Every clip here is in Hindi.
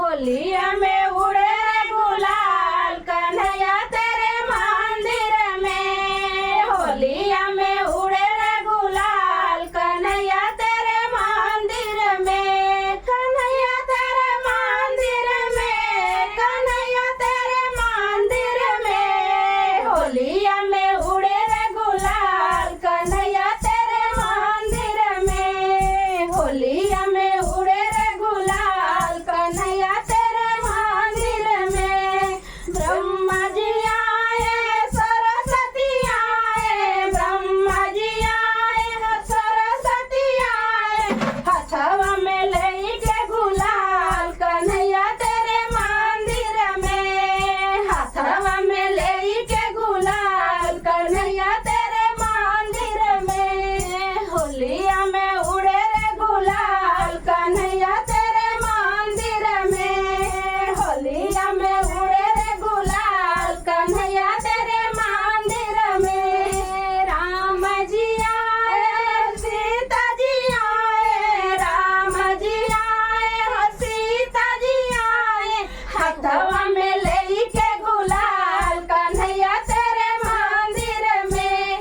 होलिया में उड़े रे गुलाल कन्हैया तेरे मंदिर में। होलिया में उड़े रे गुलाल कन्हैया तेरे मंदिर में। कन्हैया तेरे मंदिर में, कन्हैया तेरे मंदिर में। होलिया में उड़े रे गुलाल कन्हैया तेरे मंदिर में। होलिया में उड़े रे गुलाल कन्हैया तेरे मंदिर में। ब्रह्मा जी आए सरस्वती आए, ब्रह्मा जी आए सरस्वती आए। हथवा में लेके गुलाल कन्हैया तेरे मंदिर में। हथवा में लेके गुलाल कन्हैया तेरे मंदिर में। होलिया में उड़े रे गुलाल कन्हैया तेरे मंदिर में। होलिया में उड़े रे गुलाल कन्हैया तेरे मंदिर में। राम जी आए सीता जी आए, राम जी आए सीता जी आए। हथवा में लेके गुलाल कन्हैया तेरे मंदिर में।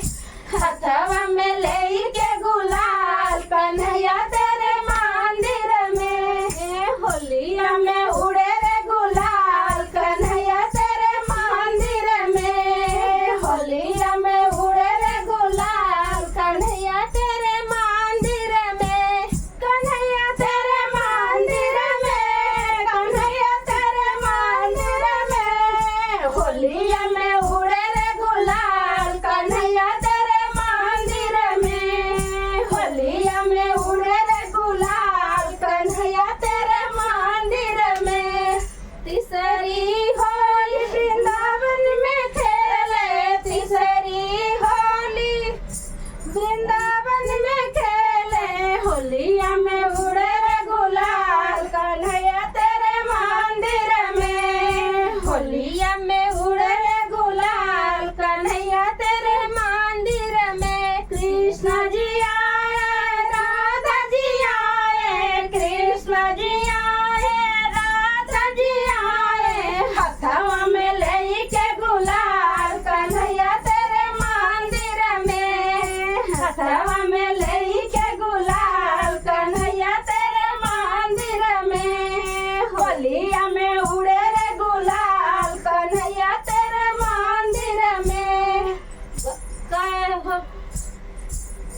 हथवा में लेके गुलाल कन्हैया तेरे मंदिर में। होलिया में उड़े रे गुलाल कन्हैया तेरे मंदिर में। होलिया में उड़े रे गुलाल कन्हैया तेरे मंदिर में। कन्हैया तेरे मंदिर में, कन्हैया तेरे मंदिर में। होलिया में उड़े रे गुलाल कन्हैया तेरे मंदिर में। होलिया में उड़े रे गुलाल कन्हैया तेरे मंदिर में। तीसरी होली वृंदावन में खेले, तीसरी होली वृंदावन में खेले। होलिया में उड़े रे गुलाल कन्हैया तेरे मंदिर में। होलिया में उड़े रे गुलाल कन्हैया तेरे मंदिर में। कृष्ण जी आए राधा जी आए, कृष्ण जी आए राधा जी आए। हथवा में लेके गुलाल कन्हैया तेरे मंदिर में। हथवा में लेके गुलाल कन्हैया तेरे मंदिर में। होलिया में उड़े रे गुलाल कन्हैया तेरे मंदिर में।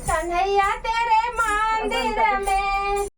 कन्हैया तेरे मंदिर में।